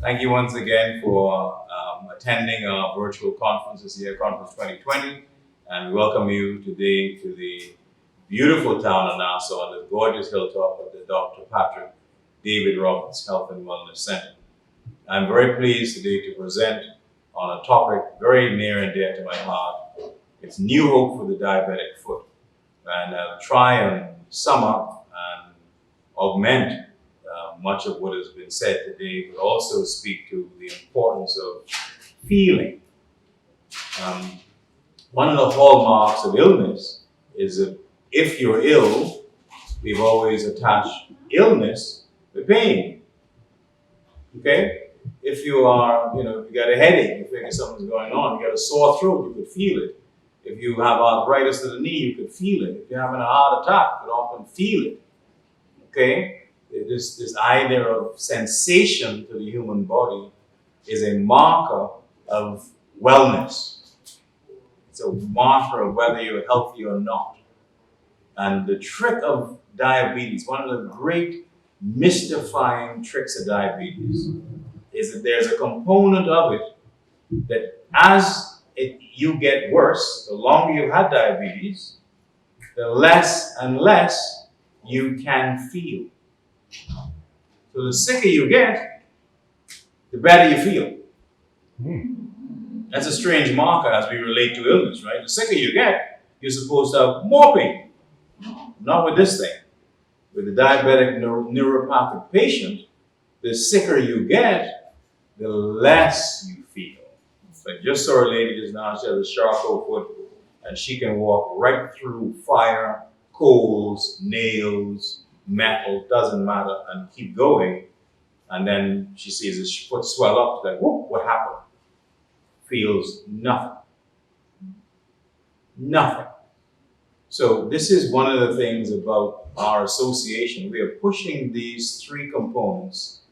Thank you once again for attending our virtual conference this year, Conference 2020, and we welcome you today to the beautiful town of Nassau on the gorgeous hilltop of the Dr. Patrick David Roberts Health and Wellness Center. I'm very pleased today to present on a topic very near and dear to my heart. It's new hope for the diabetic foot, and I'll try and sum up and augment much of what has been said today, but also speak to the importance of feeling. One of the hallmarks of illness is that if you're ill, we've always attached illness to pain. Okay? If you are, you got a headache, you figure something's going on, you got a sore throat, you could feel it. If you have arthritis of the knee, you could feel it. If you're having a heart attack, you could often feel it. Okay? This idea of sensation to the human body is a marker of wellness. It's a marker of whether you're healthy or not. And the trick of diabetes, one of the great mystifying tricks of diabetes, is that there's a component of it that as you get worse, the longer you've had diabetes, the less and less you can feel. So the sicker you get, the better you feel. That's a strange marker as we relate to illness, right? The sicker you get, you're supposed to have more pain. Not with this thing. With the diabetic neuropathic patient, the sicker you get, the less you feel. So I just saw a lady just now, she has a charcoal foot, and she can walk right through fire, coals, nails, metal, doesn't matter, and keep going. And then she sees his foot swell up, like, whoop, what happened? Feels nothing. Nothing. So this is one of the things about our association. We are pushing these three components.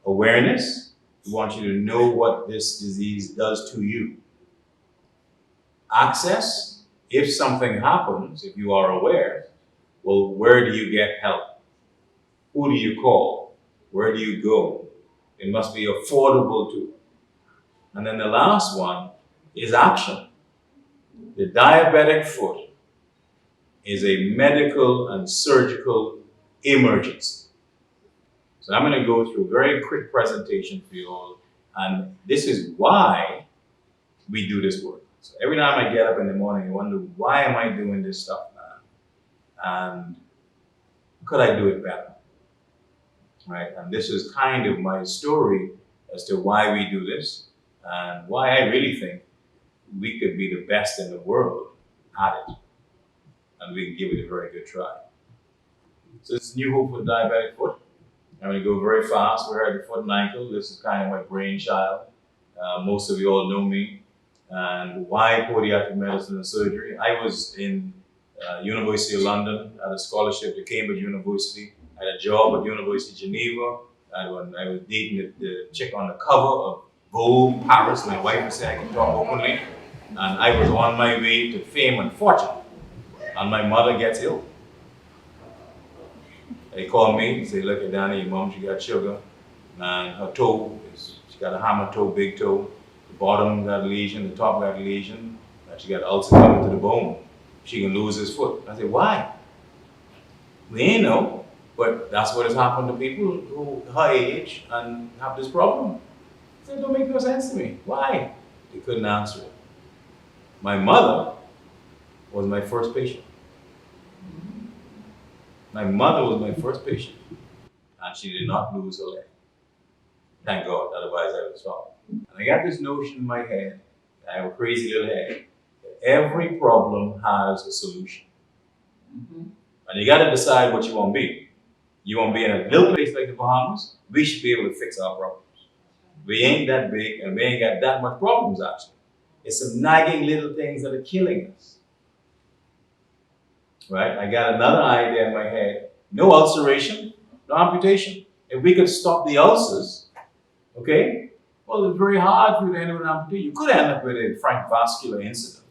Awareness, we want you to know what this disease does to you. Access, if something happens, if you are aware, well, where do you get help? Who do you call? Where do you go? It must be affordable too. And then the last one is action. The diabetic foot is a medical and surgical emergency. So I'm going to go through a very quick presentation for you all. And this is why we do this work. So every time I get up in the morning, I wonder, why am I doing this stuff, man? And could I do it better? Right? And this is kind of my story as to why we do this and why I really think we could be the best in the world at it. And we can give it a very good try. So this is New Hope for Diabetic Foot. I'm going to go very fast. We're at the foot and ankle. This is kind of my brainchild. Most of you all know me. And why podiatric medicine and surgery? I was in University of London, had a scholarship to Cambridge University. I had a job at University of Geneva. I was dating the chick on the cover of Vogue Paris. My wife would say I can talk openly. And I was on my way to fame and fortune. And my mother gets ill. They call me and say, look, Danny, your mom, she got sugar. And her toe, she got a hammer toe, big toe. The bottom got a lesion, the top got a lesion. And she got ulcer coming to the bone. She can lose his foot. I said, why? We ain't know. But that's what has happened to people who her age and have this problem. I said, it don't make no sense to me. Why? They couldn't answer it. My mother was my first patient. My mother was my first patient. And she did not lose her leg. Thank God, otherwise I would have stopped. And I got this notion in my head, I have a crazy little head, that every problem has a solution. And you got to decide what you want to be. You want to be in a little place like the Bahamas? We should be able to fix our problems. We ain't that big and we ain't got that much problems actually. It's some nagging little things that are killing us. Right? I got another idea in my head. No ulceration, no amputation. If we could stop the ulcers, okay? Well, it's very hard for you to end up with an amputation. You could end up with a frank vascular incident.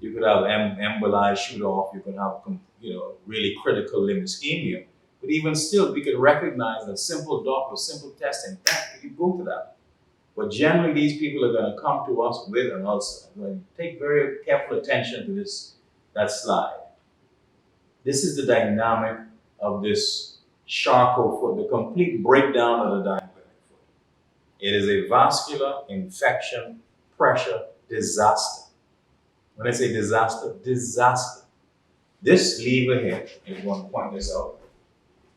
You could have emboli shoot off. You could have, really critical limb ischemia. But even still, we could recognize that simple Doppler, simple testing, you go to that. But generally, these people are going to come to us with an ulcer. I'm going to take very careful attention to that slide. This is the dynamic of this Charcot foot, the complete breakdown of the diabetic foot. It is a vascular infection, pressure, disaster. When I say disaster, disaster. This lever here, if you want to point this out,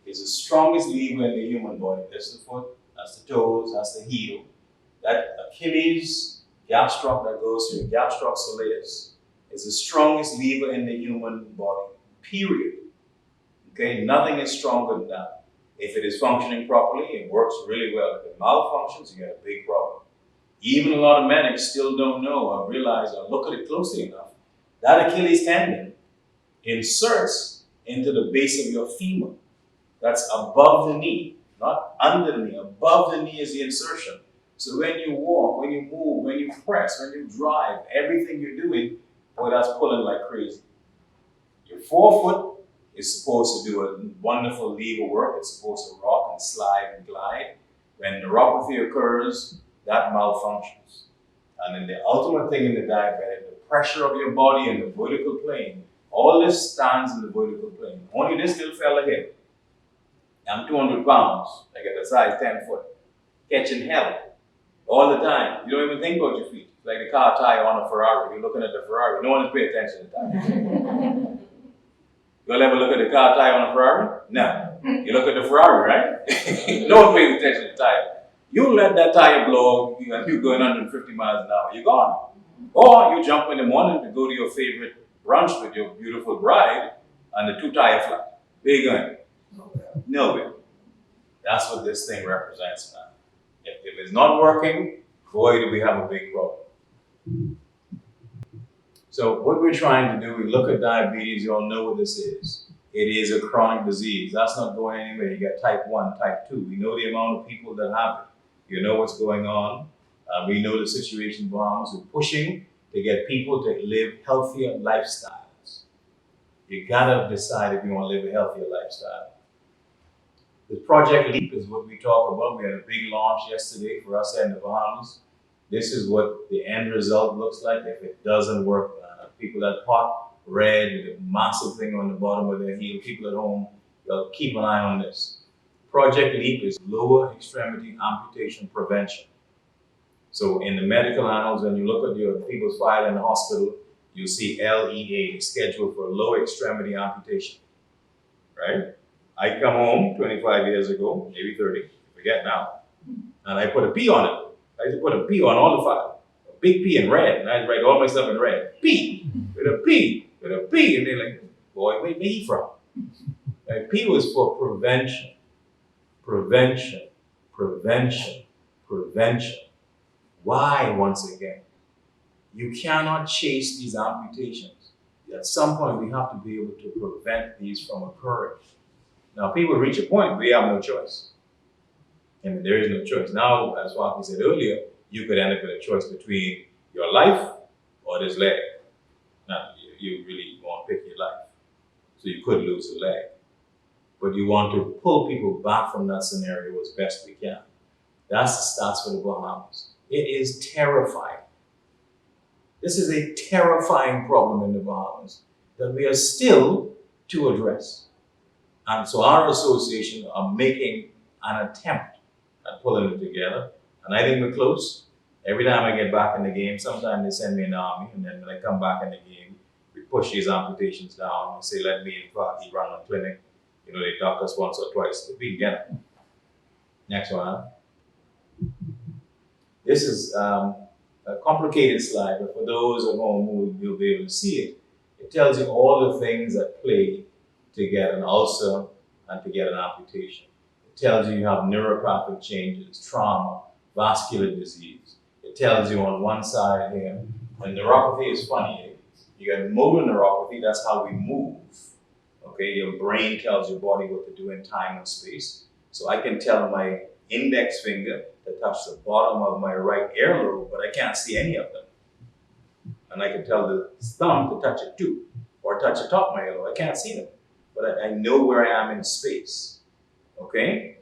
is the strongest lever in the human body. That's the foot, that's the toes, that's the heel. That Achilles gastroc that goes through gastroc soleus is the strongest lever in the human body, period. Okay, nothing is stronger than that. If it is functioning properly, it works really well. If it malfunctions, you get a big problem. Even a lot of medics still don't know or realize or look at it closely enough. That Achilles tendon inserts into the base of your femur. That's above the knee, not under the knee. Above the knee is the insertion. So when you walk, when you move, when you press, when you drive, everything you're doing, boy, that's pulling like crazy. Your forefoot is supposed to do a wonderful lever work. It's supposed to rock and slide and glide. When neuropathy occurs, that malfunctions. And then the ultimate thing in the diabetic, the pressure of your body in the vertical plane, all this stands in the vertical plane. Only this little fella here. I'm 200 pounds. I get a size 10 foot. Catching hell all the time. You don't even think about your feet. It's like the car tire on a Ferrari. You're looking at the Ferrari. No one is paying attention to that. You'll ever look at the car tire on a Ferrari? No. You look at the Ferrari, right? No one pays attention to the tire. You let that tire blow, you're going 150 miles an hour, you're gone. Or you jump in the morning to go to your favorite brunch with your beautiful bride, and the two tire flat. Where you going? Nowhere. That's what this thing represents, man. If it's not working, boy, do we have a big problem. So what we're trying to do, we look at diabetes, you all know what this is. It is a chronic disease. That's not going anywhere. You got type 1, type 2. We know the amount of people that have it. You know what's going on. We know the situation in Bahamas. We're pushing to get people to live healthier lifestyles. You gotta decide if you want to live a healthier lifestyle. The Project Leap is what we talk about. We had a big launch yesterday for us in the Bahamas. This is what the end result looks like if it doesn't work. People that hot, red, with a massive thing on the bottom of their heel. People at home, keep an eye on this. Project Leap is lower extremity amputation prevention. So in the medical annals, when you look at your people's file in the hospital, you see LEA, scheduled for lower extremity amputation, right? I come home 25 years ago, maybe 30, forget now, and I put a P on it. I used to put a P on all the file, a big P in red, and I'd write all my stuff in red. P, with a P, with a P, and they're like, boy, where'd he from? And P was for prevention, prevention, prevention, prevention. Why, once again? You cannot chase these amputations. At some point, we have to be able to prevent these from occurring. Now, people reach a point where you have no choice. I mean, there is no choice. Now, as Swati said earlier, you could end up with a choice between your life or this leg. Now, you really want to pick your life. So you could lose a leg. But you want to pull people back from that scenario as best we can. That's the stats for the Bahamas. It is terrifying. This is a terrifying problem in the Bahamas that we are still to address. And so our association are making an attempt at pulling it together. And I think we're close. Every time I get back in the game, sometimes they send me in the army, and then when I come back in the game, we push these amputations down. We say, let me and Fatih run a clinic. You know, they talk us once or twice, but we can get it. Next one. This is a complicated slide, but for those at home who will be able to see it, it tells you all the things that play to get an ulcer and to get an amputation. It tells you have neuropathic changes, trauma, vascular disease. It tells you on one side here, and neuropathy is funny. You got motor neuropathy, that's how we move. Okay, your brain tells your body what to do in time and space. So I can tell my index finger to touch the bottom of my right earlobe, but I can't see any of them. And I can tell the thumb to touch it too, or touch the top of my earlobe. I can't see them, but I know where I am in space. Okay?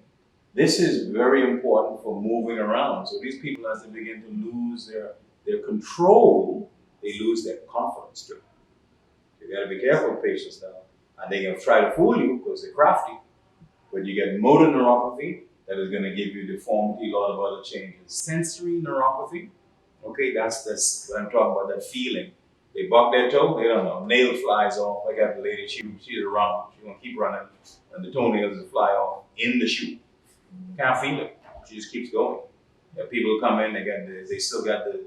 This is very important for moving around. So these people, as they begin to lose their control, they lose their confidence too. You got to be careful with patients now. And they're going to try to fool you because they're crafty. But you get motor neuropathy, that is going to give you deformity, a lot of other changes. Sensory neuropathy, okay, that's what I'm talking about, that feeling. They buck their toe, they don't know. Nail flies off. I got the lady, she's a runner. She's going to keep running, and the toenails will fly off in the shoe. Can't feel it. She just keeps going. People come in, they still got the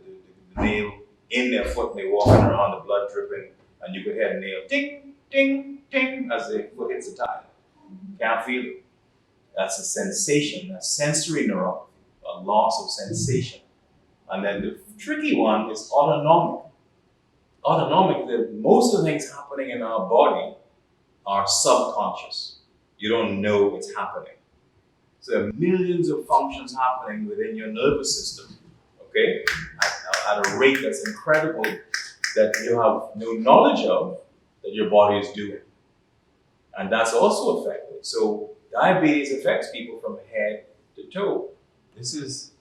nail in their foot, and they're walking around, the blood dripping, and you could hear the nail ding, ding, ding as the foot hits the tile. Can't feel it. That's a sensation, that's sensory neuropathy, a loss of sensation. And then the tricky one is autonomic. Autonomic, that most of the things happening in our body are subconscious. You don't know it's happening. So there are millions of functions happening within your nervous system, okay, at a rate that's incredible, that you have no knowledge of, that your body is doing. And that's also affected. So diabetes affects people from head to toe. This is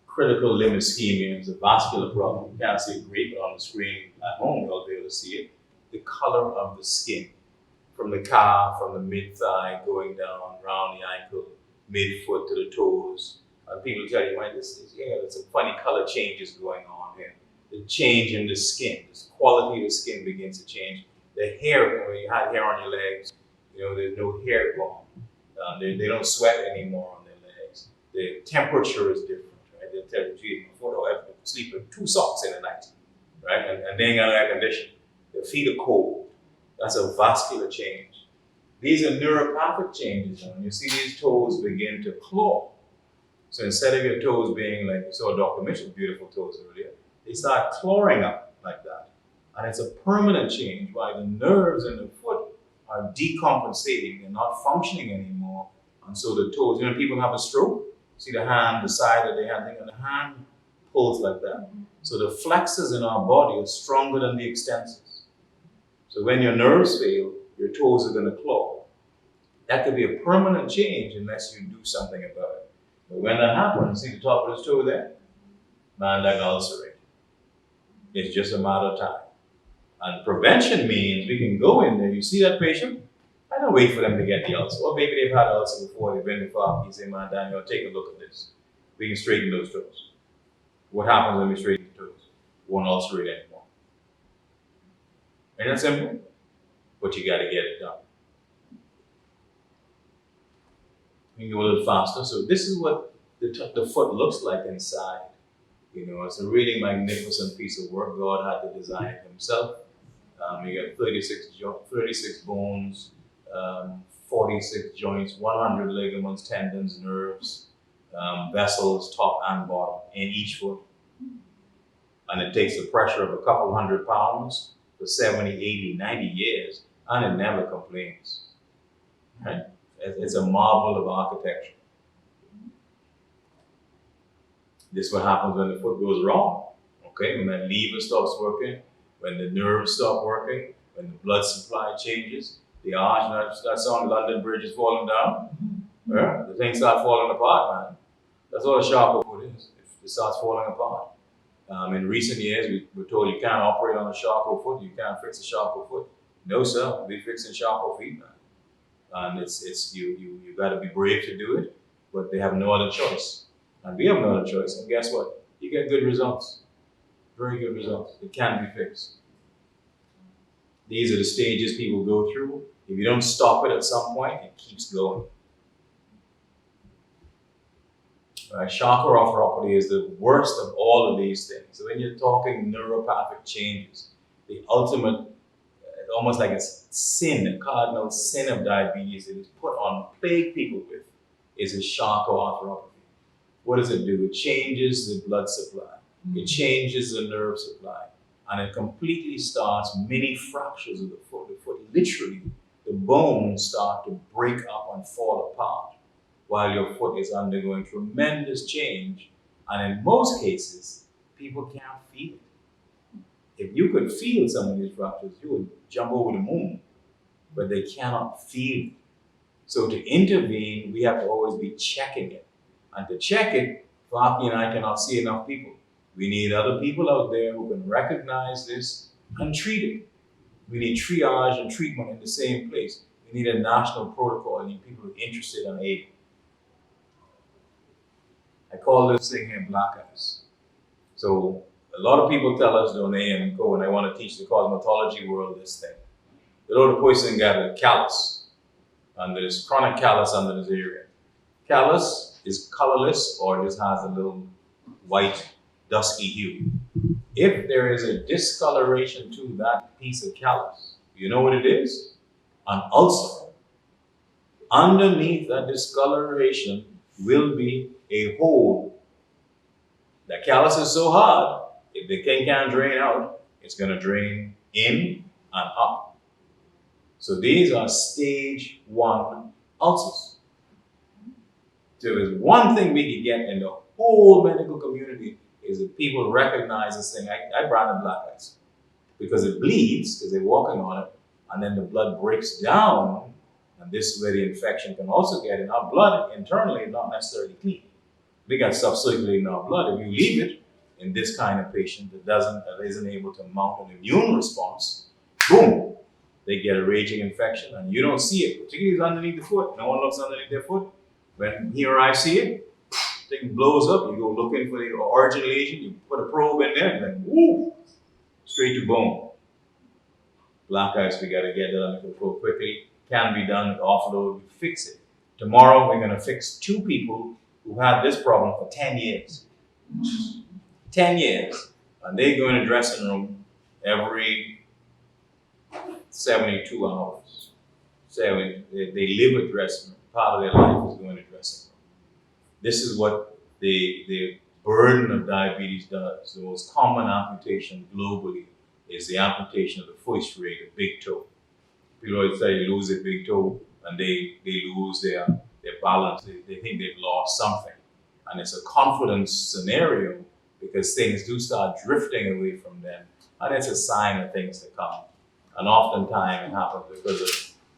critical limb ischemia. It's a vascular problem. You can't see it great, but on the screen at home, you'll be able to see it. The color of the skin, from the calf, from the mid-thigh, going down around the ankle, mid-foot to the toes. And people tell you, man, there's some funny color changes going on here. The change in the skin, the quality of the skin begins to change. The hair, when you had hair on your legs, there's no hair gone. They don't sweat anymore on their legs. The temperature is different, right? They'll tell you, geez, before I have to sleep with 2 socks in the night, right? And they ain't got air conditioning. Their feet are cold. That's a vascular change. These are neuropathic changes. And you see these toes begin to claw. So instead of your toes being like you saw Dr. Mitchell's beautiful toes earlier, they start clawing up like that. And it's a permanent change why the nerves in the foot are decompensating. They're not functioning anymore. And so the toes, people have a stroke. See the hand, the side of the hand, and the hand pulls like that. So the flexors in our body are stronger than the extensors. So when your nerves fail, your toes are going to claw. That could be a permanent change unless you do something about it. But when that happens, see the top of his toe there? Man, that ulcerate. It's just a matter of time. And prevention means we can go in there, you see that patient, I don't wait for them to get the ulcer. Or maybe they've had ulcer before, they've been before, you say, man, Daniel, take a look at this. We can straighten those toes. What happens when we straighten the toes? We won't ulcerate anymore. Ain't that simple? But you got to get it done. We can go a little faster. So this is what the foot looks like inside. It's a really magnificent piece of work. God had to design it himself. You got 36 bones, 46 joints, 100 ligaments, tendons, nerves, vessels, top and bottom, in each foot. And it takes the pressure of a couple 100 pounds for 70, 80, 90 years, and it never complains. Right? It's a marvel of architecture. This is what happens when the foot goes wrong. Okay, when that lever stops working, when the nerves stop working, when the blood supply changes, the arch, that song, London Bridge is falling down. Yeah, the thing starts falling apart, man. That's all a sharp foot is. It starts falling apart. In recent years, we were told you can't operate on a Charcot foot, you can't fix a Charcot foot. No, sir, we're fixing Charcot feet, man. And you got to be brave to do it, but they have no other choice. And we have no other choice. And guess what? You get good results. Very good results. It can be fixed. These are the stages people go through. If you don't stop it at some point, it keeps going. Chakra arthropathy is the worst of all of these things. So when you're talking neuropathic changes, the ultimate, almost like a sin, a cardinal sin of diabetes that is put on, plague people with, is a chakra arthropathy. What does it do? It changes the blood supply. It changes the nerve supply. And it completely starts many fractures of the foot. The foot, literally, the bones start to break up and fall apart while your foot is undergoing tremendous change. And in most cases, people can't feel it. If you could feel some of these fractures, you would jump over the moon, but they cannot feel it. So to intervene, we have to always be checking it. And to check it, Vaki and I cannot see enough people. We need other people out there who can recognize this and treat it. We need triage and treatment in the same place. We need a national protocol. We need people who are interested and able. I call this thing here black ice. So a lot of people tell us, don't they, and go, and I want to teach the cosmetology world this thing. The little person got a callus, and there's chronic callus under this area. Callus is colorless or just has a little white, dusky hue. If there is a discoloration to that piece of callus, you know what it is? An ulcer. Underneath that discoloration will be a hole. The callus is so hard, if the thing can't drain out, it's going to drain in and up. So these are stage 1 ulcers. So there's one thing we can get in the whole medical community is that people recognize this thing. I brand it black ice because it bleeds because they're walking on it, and then the blood breaks down, and this is where the infection can also get in. Our blood internally is not necessarily clean. We got stuff circulating in our blood. If you leave it in this kind of patient that isn't able to mount an immune response, boom, they get a raging infection, and you don't see it, particularly if it's underneath the foot. No one looks underneath their foot. When he or I see it, thing blows up. You go looking for the origin lesion. You put a probe in there, and then woo, straight to bone. Black ice, we got to get that under control quickly. Can be done with offload. We fix it. Tomorrow, we're going to fix 2 people who had this problem for 10 years. 10 years. And they go in a dressing room every 72 hours. They live with dressing room. Part of their life is going to dressing room. This is what the burden of diabetes does. The most common amputation globally is the amputation of the first ray, the big toe. People always say you lose a big toe and they lose their balance. They think they've lost something. And it's a confidence scenario because things do start drifting away from them. And it's a sign of things to come. And oftentimes it happens because of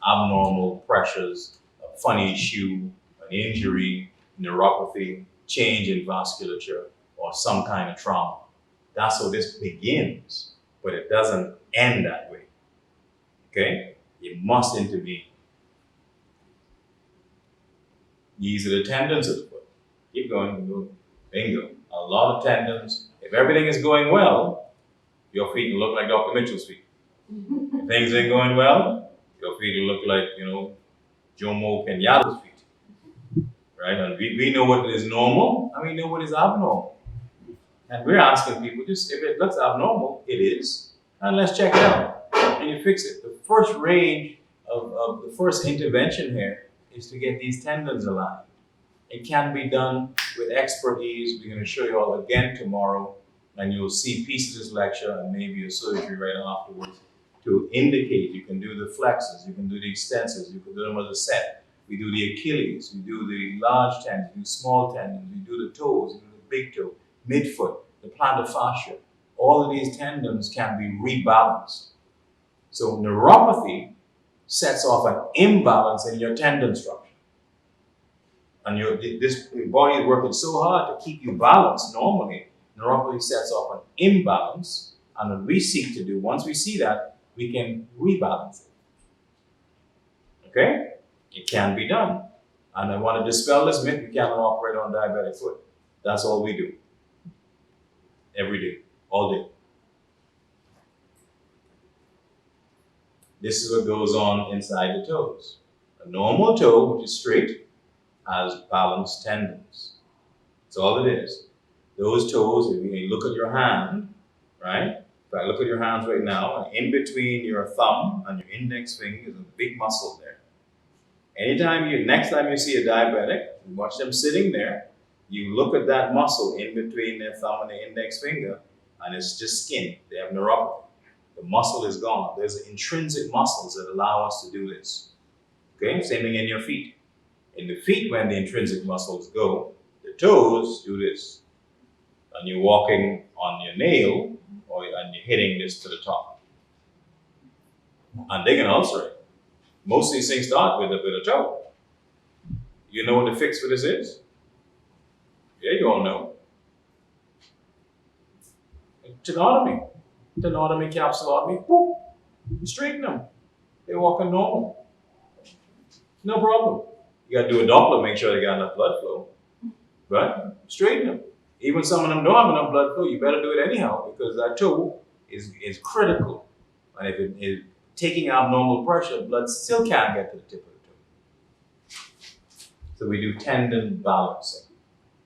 abnormal pressures, a funny issue, an injury, neuropathy, change in vasculature, or some kind of trauma. That's how this begins, but it doesn't end that way. Okay? You must intervene. These are the tendons of the foot. Keep going. Bingo. A lot of tendons. If everything is going well, your feet will look like Dr. Mitchell's feet. If things ain't going well, your feet will look like, Jomo Kenyatta's feet. Right? And we know what is normal and we know what is abnormal. And we're asking people, just if it looks abnormal, it is, and let's check it out. And you fix it. The first range of the first intervention here is to get these tendons aligned. It can be done with expert ease. We're going to show you all again tomorrow, and you'll see pieces of this lecture and maybe a surgery right afterwards to indicate. You can do the flexors, you can do the extensors, you can do them as a set. We do the Achilles, we do the large tendons, we do small tendons, we do the toes, we do the big toe, midfoot, the plantar fascia. All of these tendons can be rebalanced. So neuropathy sets off an imbalance in your tendon structure. And your body is working so hard to keep you balanced normally. Neuropathy sets off an imbalance. And what we seek to do, once we see that, we can rebalance it. Okay? It can be done. And I want to dispel this myth, we cannot operate on diabetic foot. That's all we do. Every day, all day. This is what goes on inside the toes. A normal toe, which is straight, has balanced tendons. That's all it is. Those toes, if you look at your hand, right? If I look at your hands right now, and in between your thumb and your index finger is a big muscle there. Next time you see a diabetic, you watch them sitting there, you look at that muscle in between their thumb and the index finger, and it's just skin. They have neuropathy. The muscle is gone. There's intrinsic muscles that allow us to do this. Okay, same thing in your feet. In the feet, when the intrinsic muscles go, the toes do this. And you're walking on your nail, and you're hitting this to the top. And they can ulcerate. Most of these things start with a toe. You know what the fix for this is? Yeah, you all know. Tenotomy. Tenotomy, capsulotomy, boop, you straighten them. They're walking normal. No problem. You got to do a Doppler, make sure they got enough blood flow. Right? Straighten them. Even some of them don't have enough blood flow, you better do it anyhow because that toe is critical. And if it is taking abnormal pressure, blood still can't get to the tip of the toe. So we do tendon balancing.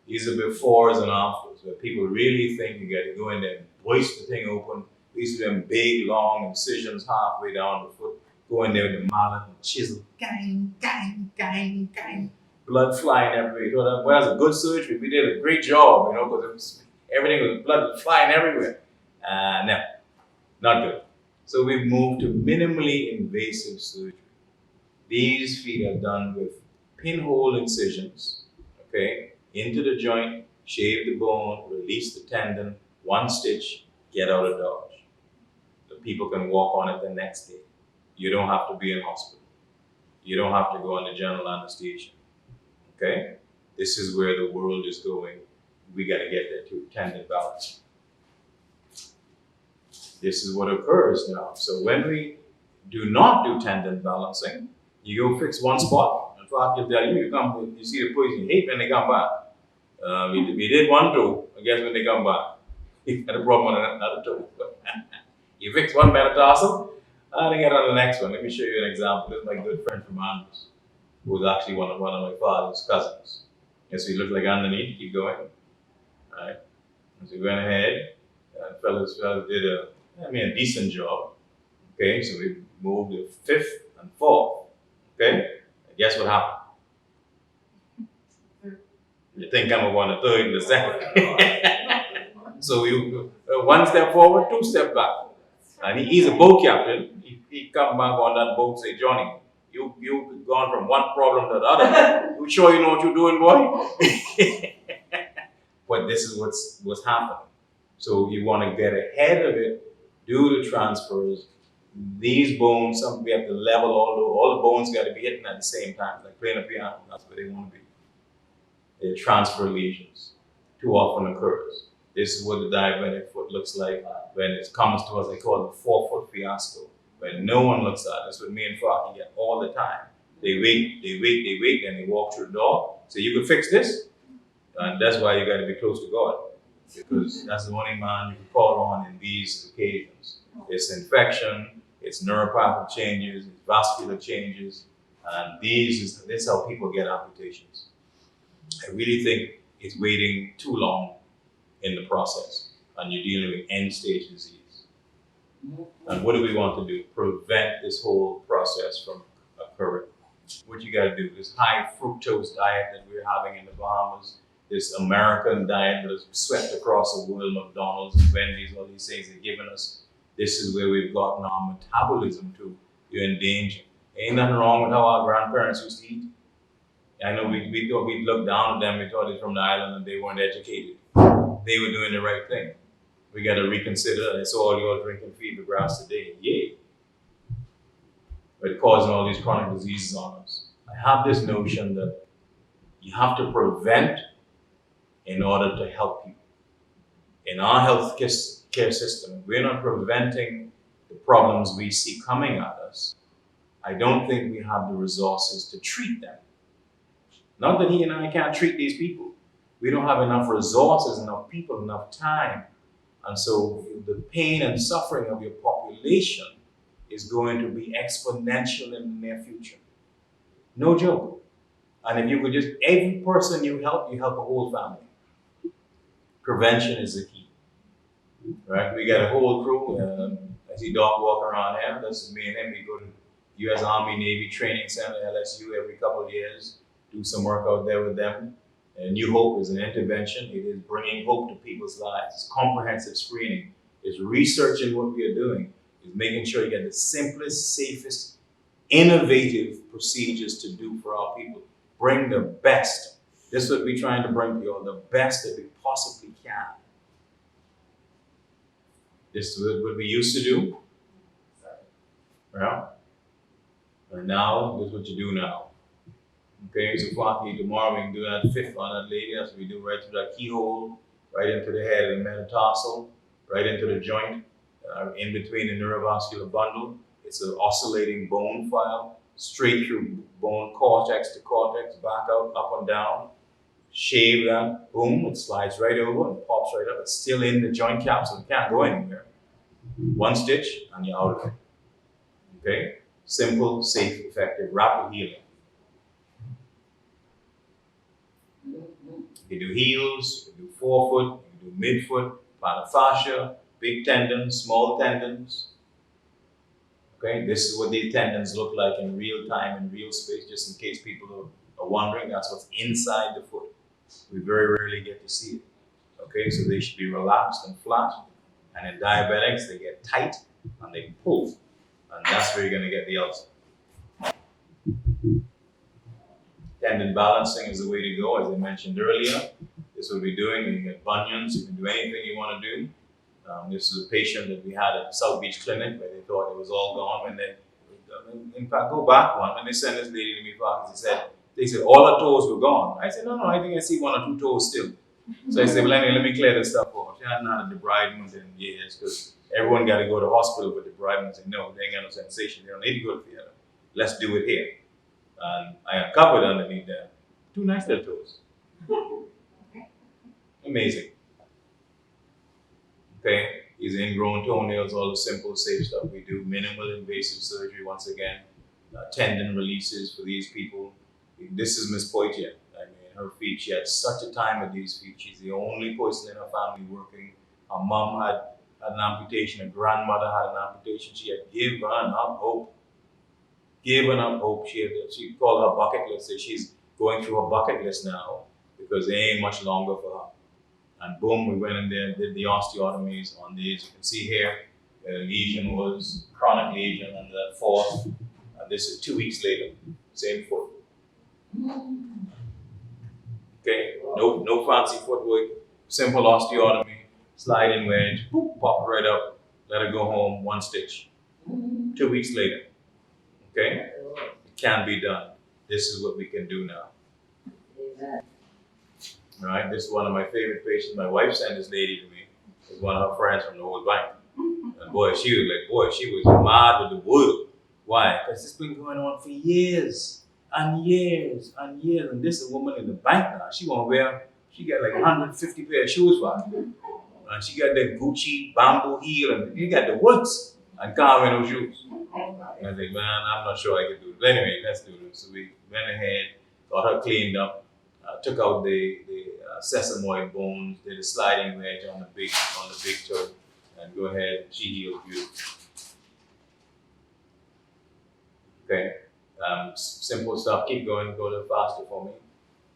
These are befores and afters, where people really think you got to go in there and hoist the thing open. These are them big, long incisions halfway down the foot. Go in there with the mallet and chisel. Gang, gang, gang, gang. Blood flying everywhere. You know, well, that's a good surgery. We did a great job, you know, because everything was blood flying everywhere. No, not good. So we've moved to minimally invasive surgery. These feet are done with pinhole incisions, okay, into the joint, shave the bone, release the tendon, one stitch, get out of Dodge. The people can walk on it the next day. You don't have to be in hospital. You don't have to go under general anesthesia. Okay? This is where the world is going. We got to get there to tendon balance. This is what occurs now. So when we do not do tendon balancing, you go fix one spot. In fact, you'll tell you see the person you hate when they come back. We did one toe, I guess when they come back, you got a problem on another toe. You fix one metatarsal, they get on the next one. Let me show you an example. This is my good friend from Andrews, who was actually one of my father's cousins. And so you look like underneath, keep going. All right. And so we went ahead, and fellas did a decent job. Okay, so we moved the fifth and fourth. Okay, and guess what happened? You think I'm going to third and the second. So you one step forward, two step back. And he's a boat captain. He come back on that boat, say, Johnny, you've gone from one problem to the other. You sure you know what you're doing, boy? But this is what's happening. So you want to get ahead of it, do the transfers. These bones, we have to level all the bones got to be hitting at the same time, like playing a piano. That's where they want to be. The transfer lesions too often occurs. This is what the diabetic foot looks like when it comes to us. They call it the 4-foot fiasco, when no one looks at it. That's what me and Fraki get all the time. They wait, then they walk through the door. So you can fix this, and that's why you got to be close to God, because that's the only man you can call on in these occasions. It's infection, it's neuropathic changes, it's vascular changes, and this is how people get amputations. I really think it's waiting too long in the process, and you're dealing with end-stage disease. And what do we want to do? Prevent this whole process from occurring. What you got to do, this high fructose diet that we're having in the Bahamas, this American diet that has swept across the world, McDonald's and Wendy's, all these things they're giving us, this is where we've gotten our metabolism to. You're in danger. Ain't nothing wrong with how our grandparents used to eat. I know we thought we'd look down at them, we thought they're from the island and they weren't educated. They were doing the right thing. We got to reconsider. I saw all y'all drinking fever grass today. Yay. But it's causing all these chronic diseases on us. I have this notion that you have to prevent in order to help people. In our health care system, we're not preventing the problems we see coming at us. I don't think we have the resources to treat them. Not that he and I can't treat these people. We don't have enough resources, enough people, enough time. And so the pain and suffering of your population is going to be exponential in the near future. No joke. And if you could just, every person you help a whole family. Prevention is the key. Right? We got a whole crew. I see Doc walk around here. This is me and him. We go to U.S. Army Navy Training Center, LSU, every couple of years. Do some work out there with them. And New Hope is an intervention. It is bringing hope to people's lives. It's comprehensive screening. It's researching what we are doing. It's making sure you get the simplest, safest, innovative procedures to do for our people. Bring the best. This is what we're trying to bring to you all, the best that we possibly can. This is what we used to do. Well, and now, this is what you do now. Okay, so Flaki, tomorrow we can do that fifth on that lady. That's what we do right through that keyhole, right into the head of the metatarsal, right into the joint, in between the neurovascular bundle. It's an oscillating bone file, straight through bone cortex to cortex, back out, up and down. Shave that, boom, it slides right over and pops right up. It's still in the joint capsule, it can't go anywhere. One stitch and you're out of it. Okay? Simple, safe, effective, rapid healing. You can do heels, you can do forefoot, you can do midfoot, plantar fascia, big tendons, small tendons. Okay, this is what these tendons look like in real time, in real space, just in case people are wondering. That's what's inside the foot. We very rarely get to see it. Okay, so they should be relaxed and flat. And in diabetics, they get tight and they pull. And that's where you're going to get the ulcer. Tendon balancing is the way to go, as I mentioned earlier. This is what we're doing. You can get bunions, you can do anything you want to do. This is a patient that we had at South Beach Clinic where they thought it was all gone. When they, in fact, go back one, when they sent this lady to me back, they said all her toes were gone. I said, no, I think I see one or two toes still. So I said, well, anyway, let me clear this stuff off. She hadn't had a debridement in years because everyone got to go to hospital for debridement. I said, no, they ain't got no sensation. They don't need to go to the theater. Let's do it here. And I uncovered underneath there two nice little toes. Amazing. Okay, these ingrown toenails, all the simple, safe stuff we do. Minimal invasive surgery, once again. Tendon releases for these people. This is Miss Poitier. I mean, her feet, she had such a time with these feet. She's the only person in her family working. Her mom had an amputation, her grandmother had an amputation. She had given up hope. Given up hope. She called her bucket list. So she's going through her bucket list now because there ain't much longer for her. And boom, we went in there and did the osteotomies on these. You can see here, the lesion was chronic lesion under that fourth. This is 2 weeks later, same foot. Okay, no fancy footwork, simple osteotomy, slide in wedge, boop, pop right up, let it go home, one stitch. 2 weeks later, okay? It can be done. This is what we can do now. All right, this is one of my favorite patients. My wife sent this lady to me. It's one of her friends from the old bank. And boy, she was mad with the world. Why? Because it's been going on for years and years and years. And this is a woman in the bank now. She got like 150 pair of shoes for her. And she got that Gucci bamboo heel and you got the woods and can't wear no shoes. And I was like, man, I'm not sure I can do it. But anyway, let's do this. So we went ahead, got her cleaned up. Took out the sesamoid bones, did a sliding wedge on the big toe, and go ahead. She healed beautifully. Okay, simple stuff. Keep going. Go a little faster for me.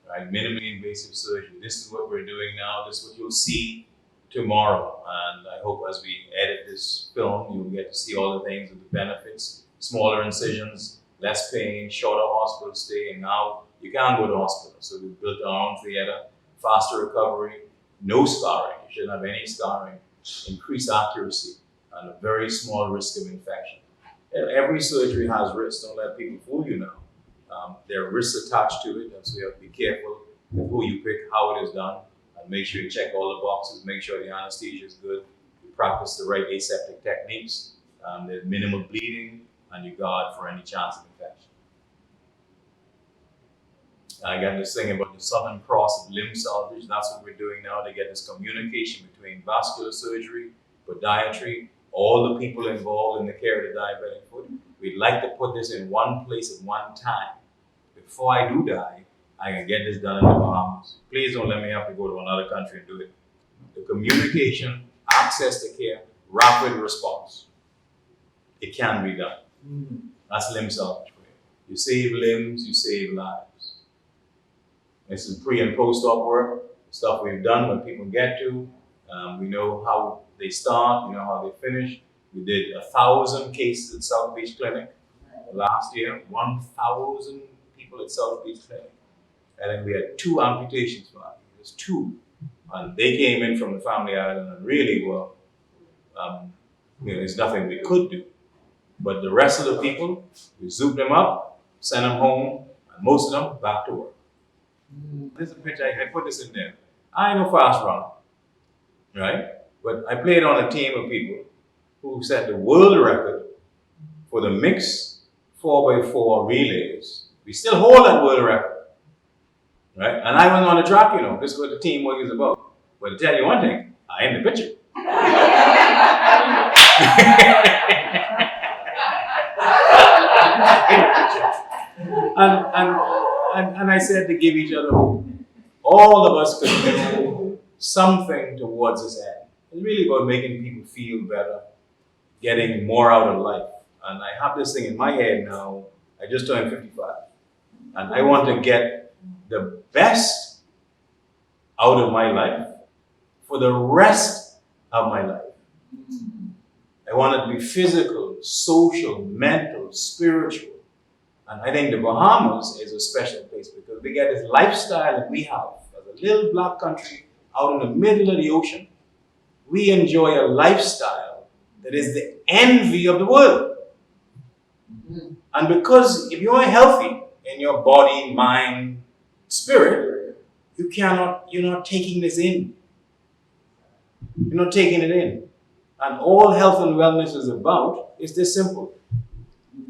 All right, minimally invasive surgery. This is what we're doing now. This is what you'll see tomorrow, and I hope as we edit this film, you'll get to see all the things and the benefits. Smaller incisions, less pain, shorter hospital stay, and now you can't go to hospital. So we built our own theater, faster recovery, no scarring. You shouldn't have any scarring, increased accuracy, and a very small risk of infection. And every surgery has risks. Don't let people fool you now. There are risks attached to it, and so you have to be careful with who you pick, how it is done, and make sure you check all the boxes, make sure the anesthesia is good, you practice the right aseptic techniques, there's minimal bleeding, and you guard for any chance of infection. I got this thing about the Southern Cross of limb salvage. That's what we're doing now to get this communication between vascular surgery, podiatry, all the people involved in the care of the diabetic foot. We'd like to put this in one place at one time. Before I do die, I can get this done in the Bahamas. Please don't let me have to go to another country and do it. The communication, access to care, rapid response. It can be done. That's limb salvage for you. You save limbs, you save lives. This is pre and post-op work, stuff we've done when people get to. We know how they start, we know how they finish. We did 1,000 cases at South Beach Clinic last year, 1,000 people at South Beach Clinic. And then we had 2 amputations for us. There's 2. And they came in from the family island and really were, there's nothing we could do. But the rest of the people, we zooped them up, sent them home, most of them back to work. This is a picture, I put this in there. I ain't no fast runner, right? But I played on a team of people who set the world record for the mixed 4x4 relays. We still hold that world record, right? And I went on the track, this is what the team work is about. But to tell you one thing, I am the picture. and I said to give each other hope. All of us could do something towards this end. It's really about making people feel better, getting more out of life. And I have this thing in my head now. I just turned 55. And I want to get the best out of my life for the rest of my life. I want it to be physical, social, mental, spiritual. And I think the Bahamas is a special place because we get this lifestyle that we have as a little black country out in the middle of the ocean. We enjoy a lifestyle that is the envy of the world. And because if you're healthy in your body, mind, spirit, you're not taking this in. You're not taking it in. And all health and wellness is about is this simple.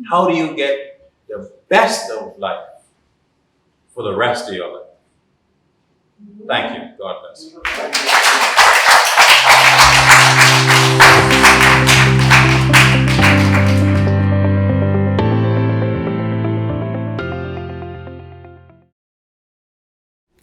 How do you get the best of life for the rest of your life? Thank you. God bless you.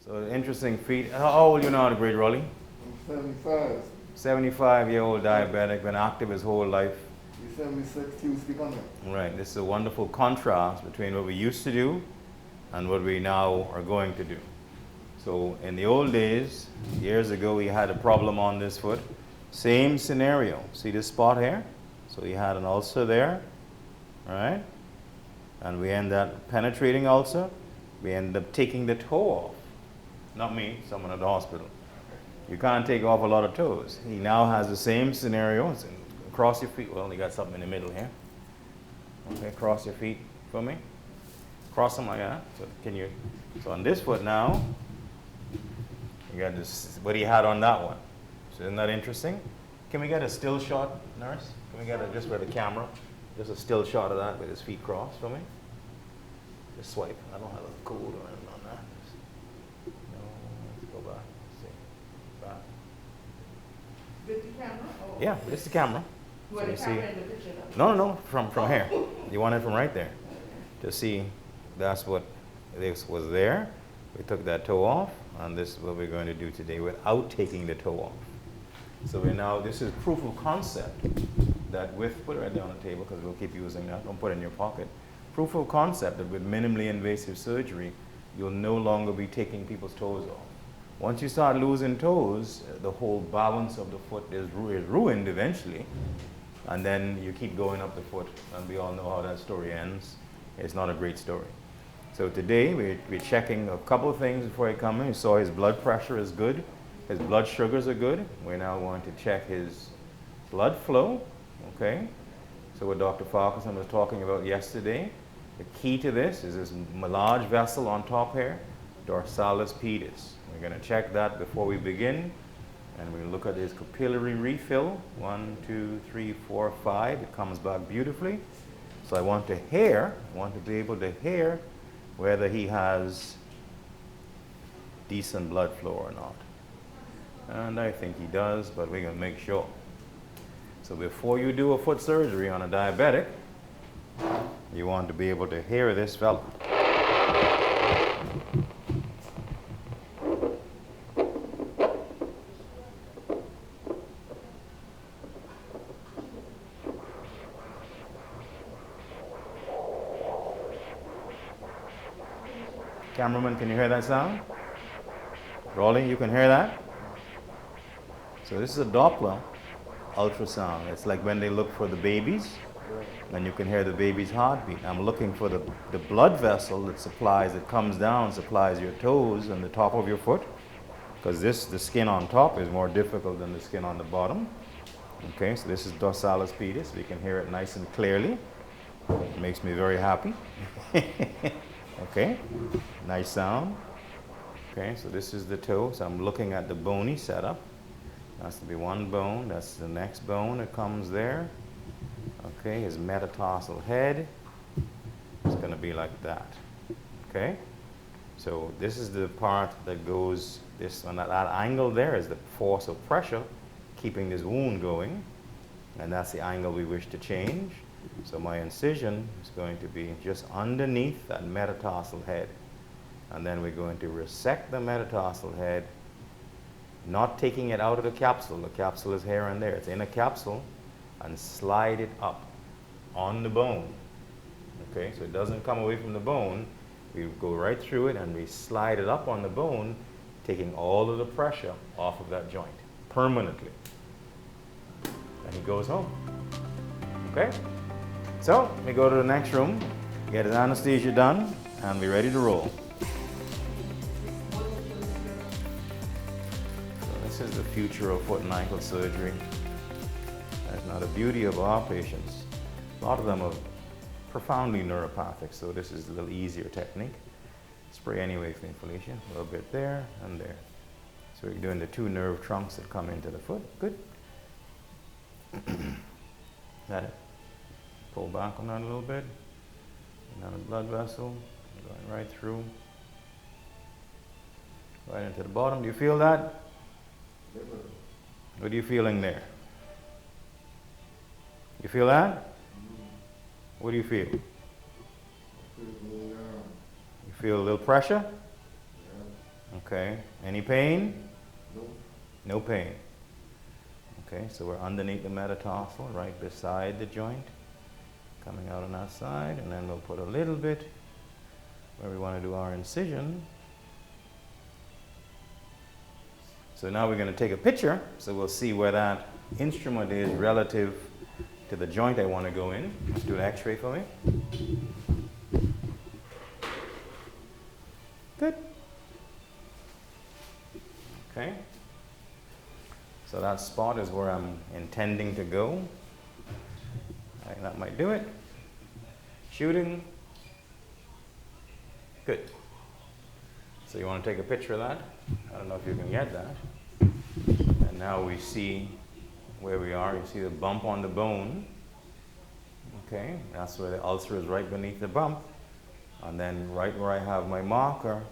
So, interesting feat. How old are you now, the great Raleigh? I'm 75. 75-year-old diabetic, been active his whole life. You're 76, you speak on that. Right. This is a wonderful contrast between what we used to do and what we now are going to do. So in the old days, years ago, he had a problem on this foot. Same scenario. See this spot here? So he had an ulcer there, right? And we end up penetrating ulcer. We end up taking the toe off. Not me, someone at the hospital. You can't take off a lot of toes. He now has the same scenario. Cross your feet. Well, you got something in the middle here. Okay, cross your feet for me. Cross them like that. So on this foot now, you got this, what he had on that one. So isn't that interesting? Can we get a still shot, nurse? Can we get just for the camera? Just a still shot of that with his feet crossed for me? Just swipe. I don't have a code or anything on that. No, let's go back. Let's see. Back. With the camera? Or Yeah, it's the camera. Well, So the you camera see. in the picture. No, from here. You want it from right there. To see that's what this was there. We took that toe off, and this is what we're going to do today without taking the toe off. So this is proof of concept that put it right down on the table because we'll keep using that, don't put it in your pocket. Proof of concept that with minimally invasive surgery, you'll no longer be taking people's toes off. Once you start losing toes, the whole balance of the foot is ruined eventually. And then you keep going up the foot, and we all know how that story ends. It's not a great story. So today, we're checking a couple of things before he comes in. You saw his blood pressure is good. His blood sugars are good. We're now going to check his blood flow, okay? So what Dr. Farquharson was talking about yesterday, the key to this is this large vessel on top here, dorsalis pedis. We're going to check that before we begin. And we look at his capillary refill. 1, 2, 3, 4, 5. It comes back beautifully. So I want to be able to hear whether he has decent blood flow or not. And I think he does, but we're going to make sure. So before you do a foot surgery on a diabetic, you want to be able to hear this fellow. Cameraman, can you hear that sound? Rolling, you can hear that? So this is a Doppler ultrasound. It's like when they look for the babies, and you can hear the baby's heartbeat. I'm looking for the blood vessel that comes down, supplies your toes and the top of your foot, because the skin on top is more difficult than the skin on the bottom. Okay, so this is dorsalis pedis. We can hear it nice and clearly. It makes me very happy. Okay, nice sound. Okay, so this is the toe. So I'm looking at the bony setup. That's to be one bone. That's the next bone that comes there. Okay, his metatarsal head is going to be like that. Okay, so this is the part that goes, this on that angle there is the force of pressure keeping this wound going, and that's the angle we wish to change. So my incision is going to be just underneath that metatarsal head, and then we're going to resect the metatarsal head, not taking it out of the capsule. The capsule is here and there. It's in a capsule, and slide it up on the bone. Okay, so it doesn't come away from the bone. We go right through it and we slide it up on the bone, taking all of the pressure off of that joint permanently. And he goes home. Okay? So we go to the next room, get his anesthesia done, and we're ready to roll. So this is the future of foot and ankle surgery. That's now the beauty of our patients. A lot of them are profoundly neuropathic, so this is a little easier technique. Spray anyway, Felicia. A little bit there and there. So we're doing the two nerve trunks that come into the foot. Good. Got it. Pull back on that a little bit. And now the blood vessel going right through. Right into the bottom. Do you feel that? What are you feeling there? You feel that? What do you feel? You feel a little pressure? Okay. Any pain? No pain. Okay, so we're underneath the metatarsal, right beside the joint, coming out on that side, and then we'll put a little bit where we want to do our incision. So now we're going to take a picture, so we'll see where that instrument is relative to the joint I want to go in. Let's do an x-ray for me. Good. Okay. So that spot is where I'm intending to go. Right, that might do it. Shooting. Good. So you want to take a picture of that? I don't know if you can get that. And now we see where we are. You see the bump on the bone. Okay, that's where the ulcer is, right beneath the bump. And then right where I have my marker,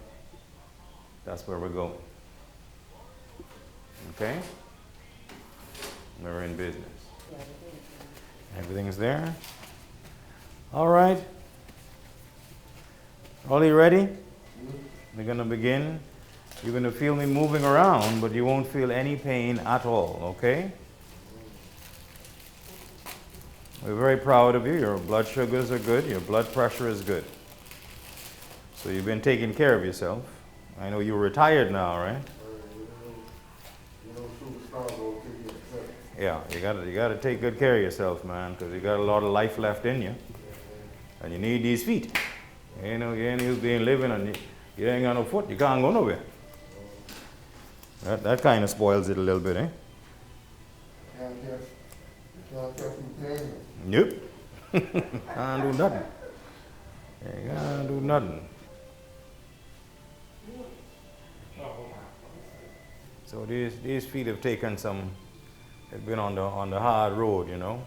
that's where we're going. Okay? We're in business. Everything's there. All right. All you ready? We're going to begin. You're going to feel me moving around, but you won't feel any pain at all, okay? We're very proud of you. Your blood sugars are good. Your blood pressure is good. So you've been taking care of yourself. I know you're retired now, right? Yeah, you gotta take good care of yourself, man, because you got a lot of life left in you, and you need these feet. You know, you ain't used to living, and you ain't got no foot. You can't go nowhere. That kind of spoils it a little bit, eh? Nope. Can't do nothing. You can't do nothing. So these feet have taken some. They've been on the hard road, you know.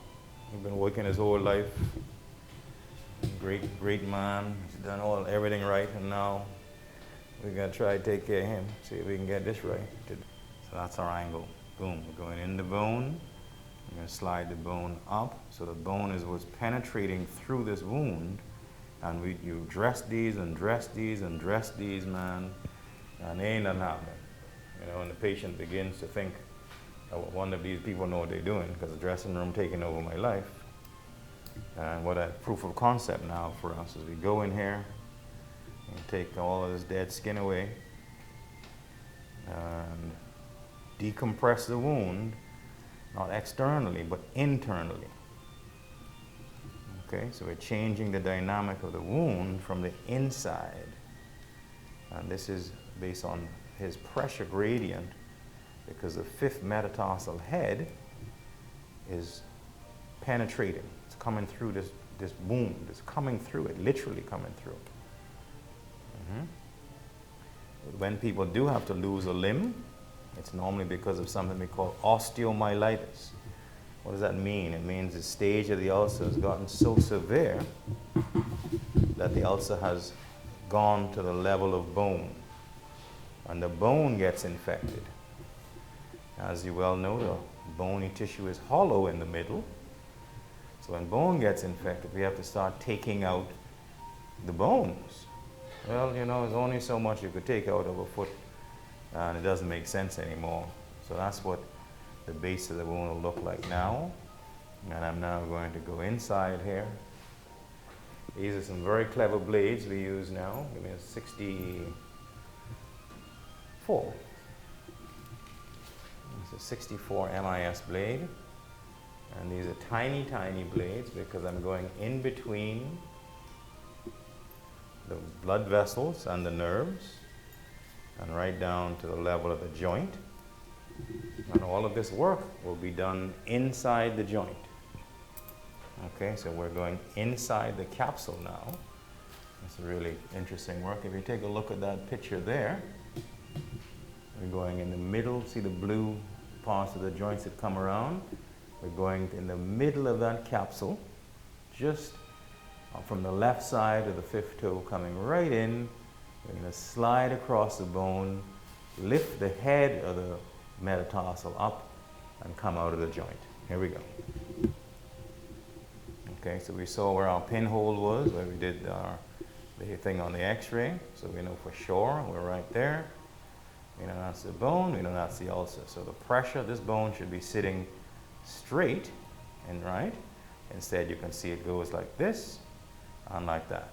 He's been working his whole life. Great man. He's done everything right, and now we gotta try to take care of him. See if we can get this right. So that's our angle. Boom. We're going in the bone. We're gonna slide the bone up, so the bone is what's penetrating through this wound, and you dress these and dress these and dress these, man, and ain't nothing happening. You know, and the patient begins to think, one of these people know what they're doing, because the dressing room taking over my life. And what a proof of concept now for us is we go in here and take all of this dead skin away and decompress the wound, not externally, but internally. Okay, so we're changing the dynamic of the wound from the inside. And this is based on his pressure gradient, because the fifth metatarsal head is penetrating. It's coming through this wound. It's coming through it, literally coming through. When people do have to lose a limb, it's normally because of something we call osteomyelitis. What does that mean? It means the stage of the ulcer has gotten so severe that the ulcer has gone to the level of bone, and the bone gets infected. As you well know, the bony tissue is hollow in the middle, so when bone gets infected, we have to start taking out the bones. Well, you know, there's only so much you could take out of a foot, and it doesn't make sense anymore. So that's what the base of the wound will look like now. And I'm now going to go inside here. These are some very clever blades we use now. Give me a 64. It's a 64 MIS blade. And these are tiny, tiny blades because I'm going in between the blood vessels and the nerves and right down to the level of the joint. And all of this work will be done inside the joint. Okay, so we're going inside the capsule now. It's really interesting work. If you take a look at that picture there, we're going in the middle. See the blue parts of the joints that come around? We're going in the middle of that capsule, just from the left side of the fifth toe coming right in. We're going to slide across the bone, lift the head of the metatarsal up, and come out of the joint. Here we go. Okay, so we saw where our pinhole was, where we did the thing on the x-ray, so we know for sure we're right there. We know that's the bone, we know that's the ulcer. So the pressure, this bone should be sitting straight and right. Instead, you can see it goes like this and like that,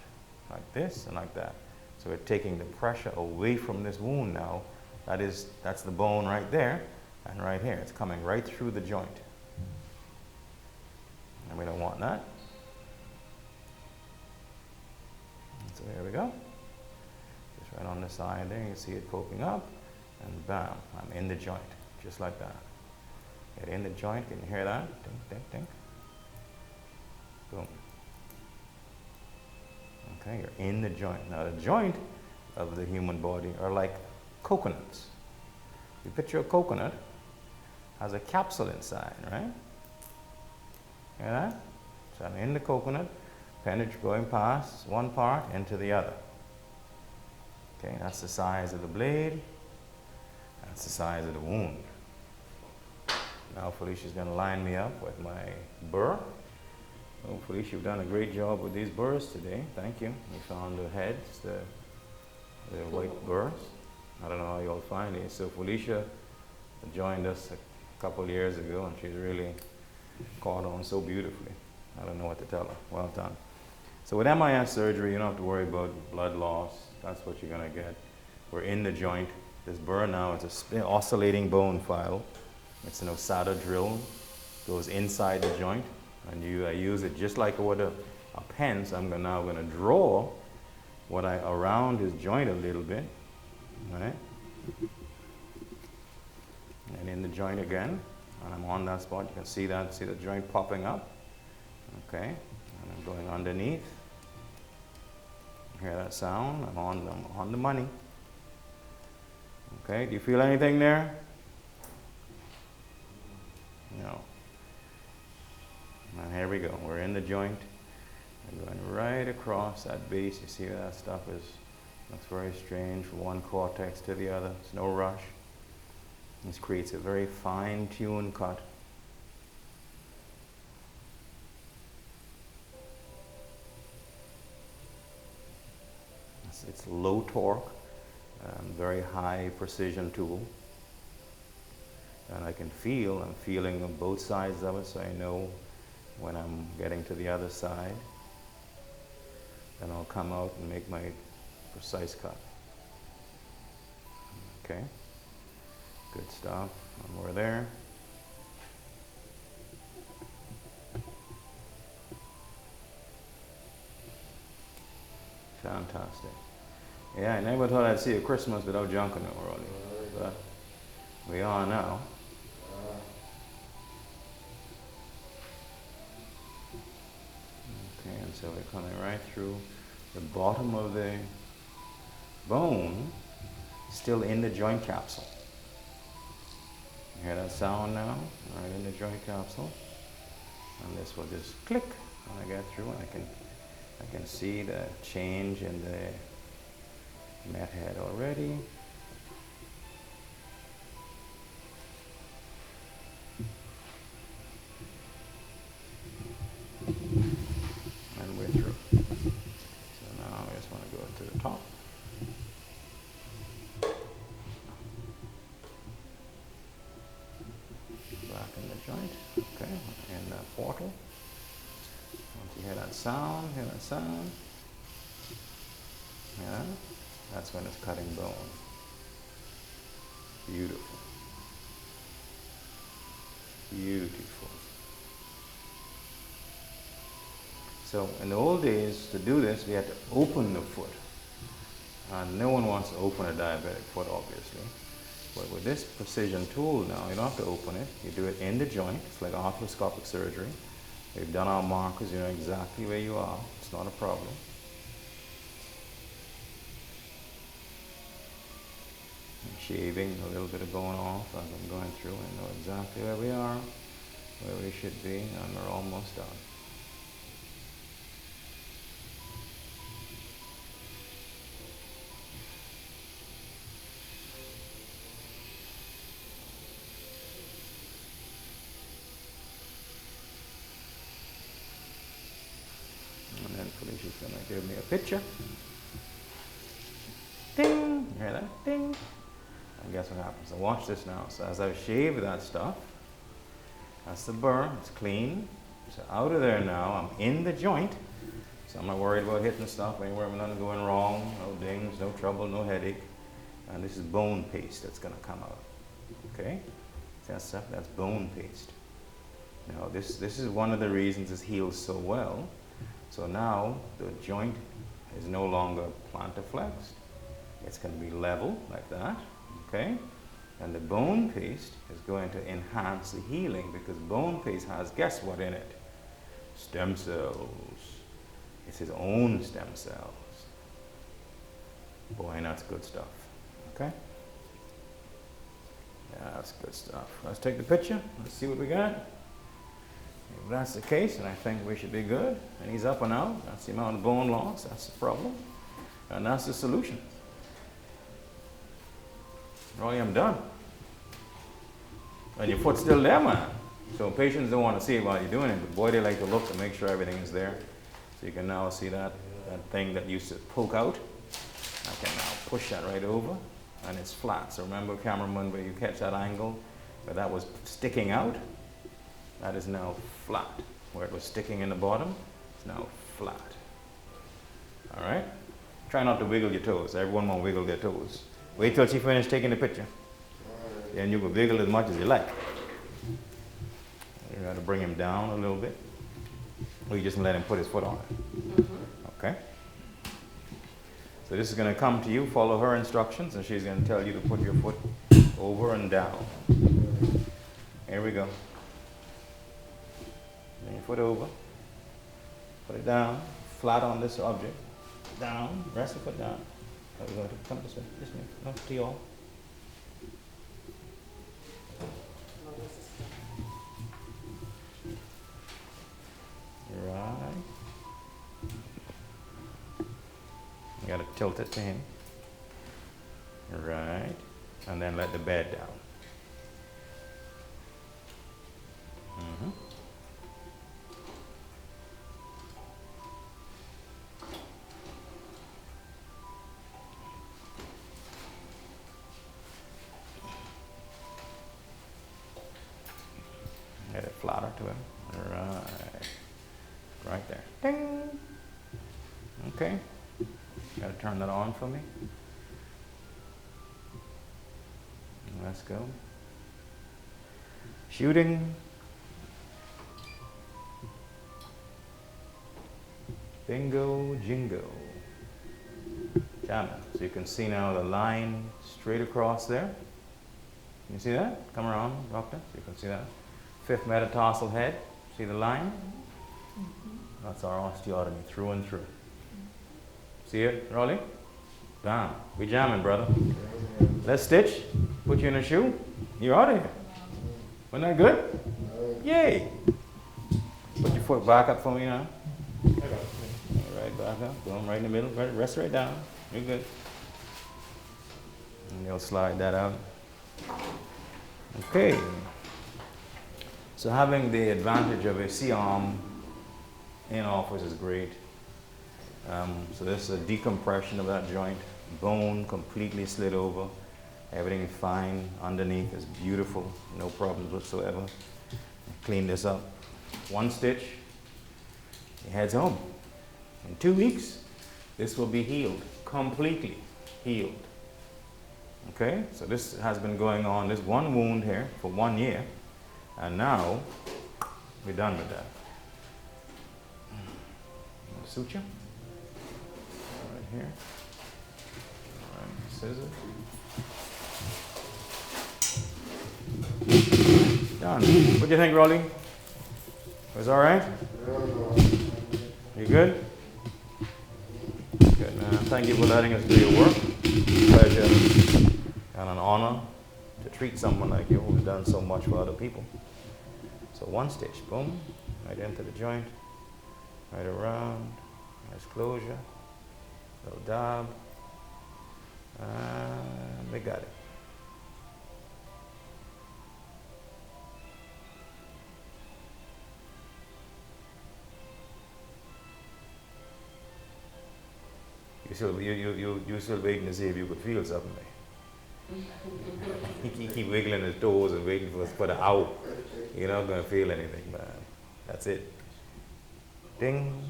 like this and like that. So we're taking the pressure away from this wound now. That's the bone right there and right here. It's coming right through the joint. And we don't want that. So here we go. Just right on the side there, you can see it poking up, and bam, I'm in the joint, just like that. Get in the joint, can you hear that? Ding, ding, ding. Boom. Okay, you're in the joint. Now the joint of the human body are like coconuts. You picture a coconut, has a capsule inside, right? Hear that? So I'm in the coconut, going past one part into the other. Okay, that's the size of the blade. That's the size of the wound. Now Felicia's going to line me up with my burr. Oh, Felicia, you've done a great job with these burrs today. Thank you. We found the heads, the white burrs. I don't know how you'll find these. So Felicia joined us a couple years ago, and she's really caught on so beautifully. I don't know what to tell her. Well done. So with MIS surgery, you don't have to worry about blood loss. That's what you're going to get. We're in the joint. This burr now is an oscillating bone file. It's an Osada drill. Goes inside the joint. And I use it just like with a pen. So I'm now going to draw around his joint a little bit. Right? And in the joint again. And I'm on that spot. You can see the joint popping up. Okay. And I'm going underneath. Hear that sound? I'm on the money. Okay. Do you feel anything there? No. And here we go. We're in the joint. I'm going right across that base. You see that stuff looks very strange from one cortex to the other. There's no rush. This creates a very fine-tuned cut. It's low torque, very high precision tool. And I'm feeling on both sides of it, so I know when I'm getting to the other side. Then I'll come out and make my precise cut. Okay, good stuff. One more there. Fantastic. Yeah, I never thought I'd see a Christmas without junk in it already. But we are now. Okay, and so we're coming right through the bottom of the bone still in the joint capsule. You hear that sound now? Right in the joint capsule. And this will just click when I get through, and I can see the change in the met head already. And we're through. So now I just want to go to the top. Back in the joint, okay, in the portal. Once you hear that sound, yeah, that's when it's cutting bone. Beautiful. Beautiful. So in the old days, to do this, we had to open the foot. And no one wants to open a diabetic foot, obviously. But with this precision tool now, you don't have to open it. You do it in the joint. It's like arthroscopic surgery. We've done our markers, you know exactly where you are. It's not a problem. I'm shaving, a little bit of going off as I'm going through, and know exactly where we are, where we should be, and we're almost done. And then Felicia's going to give me a picture. Ding! You hear that? Ding! And guess what happens? So watch this now. So as I've shaved that stuff, that's the burr, it's clean. So out of there now, I'm in the joint. So I'm not worried about hitting stuff anywhere, nothing going wrong, no dings, no trouble, no headache. And this is bone paste that's going to come out. Okay? See that stuff? That's bone paste. Now this is one of the reasons this heals so well. So now the joint is no longer plantar flexed. It's going to be level like that. Okay? And the bone paste is going to enhance the healing, because bone paste has, guess what in it? Stem cells. It's his own stem cells. Boy, that's good stuff. Okay? Yeah, that's good stuff. Let's take the picture. Let's see what we got. If that's the case, then I think we should be good. And he's up and out. That's the amount of bone loss. That's the problem. And that's the solution. Rolly, I'm done. And your foot's still there, man. So patients don't want to see it while you're doing it, but boy, they like to look to make sure everything is there. So you can now see that thing that used to poke out. I can now push that right over, and it's flat. So remember, cameraman, where you catch that angle, where that was sticking out? That is now flat. Where it was sticking in the bottom, it's now flat. All right? Try not to wiggle your toes. Everyone won't wiggle their toes. Wait till she finishes taking the picture. Then you can wiggle as much as you like. You got to bring him down a little bit. Or you just let him put his foot on it. Okay? So this is going to come to you. Follow her instructions, and she's going to tell you to put your foot over and down. Here we go. Bring your foot over. Put it down. Flat on this object. Down. Rest the foot down. We're going to come this way. This way. No, to y'all. Right. You got to tilt it to him. Right. And then let the bed down. Get it flatter to him. Right. Right there. Ding. Okay. Got to turn that on for me. Let's go. Shooting. Bingo, jingo. Jamming. So you can see now the line straight across there. You see that? Come around, doctor. So you can see that. Fifth metatarsal head. See the line? That's our osteotomy through and through. See it, Rolly? Damn, we jamming, brother. Let's stitch. Put you in a shoe. You're out of here. Wasn't that good? Yay. Put your foot back up for me now. Right back up. Boom, right in the middle. Rest right down. You're good. And you'll slide that out. Okay. So having the advantage of a C-arm in office is great. So this is a decompression of that joint. Bone completely slid over. Everything fine underneath is beautiful. No problems whatsoever. Clean this up. One stitch. He heads home. In 2 weeks, this will be healed. Completely healed. Okay? So this has been going on, this one wound here for 1 year. And now, we're done with that. Suture. Right here. All right, scissors. Done. What do you think, Rolly? Was all right? You good? Good, man. Thank you for letting us do your work. Pleasure and an honor to treat someone like you who's done so much for other people. So one stitch, boom, right into the joint, right around, nice closure, little dab, and we got it. You still waiting to see if you could feel something. He keep wiggling his toes and waiting for the out. You're not gonna feel anything, man. That's it. Ding,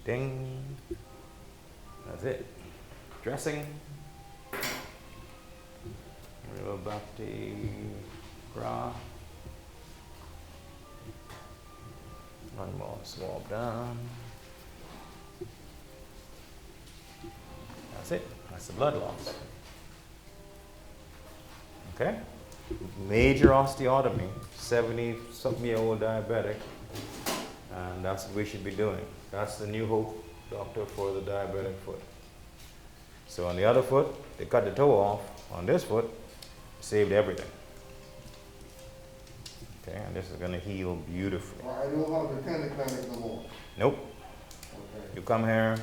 ding. That's it. Dressing. Real bhakti gra. One more swab down. That's it. That's the blood loss. Okay? Major osteotomy, 70-something-year-old diabetic, and that's what we should be doing. That's the new hope, doctor, for the diabetic foot. So on the other foot, they cut the toe off. On this foot, saved everything. Okay, and this is going to heal beautifully. Well, I don't have the tender clinic no more. Nope. Okay. You come here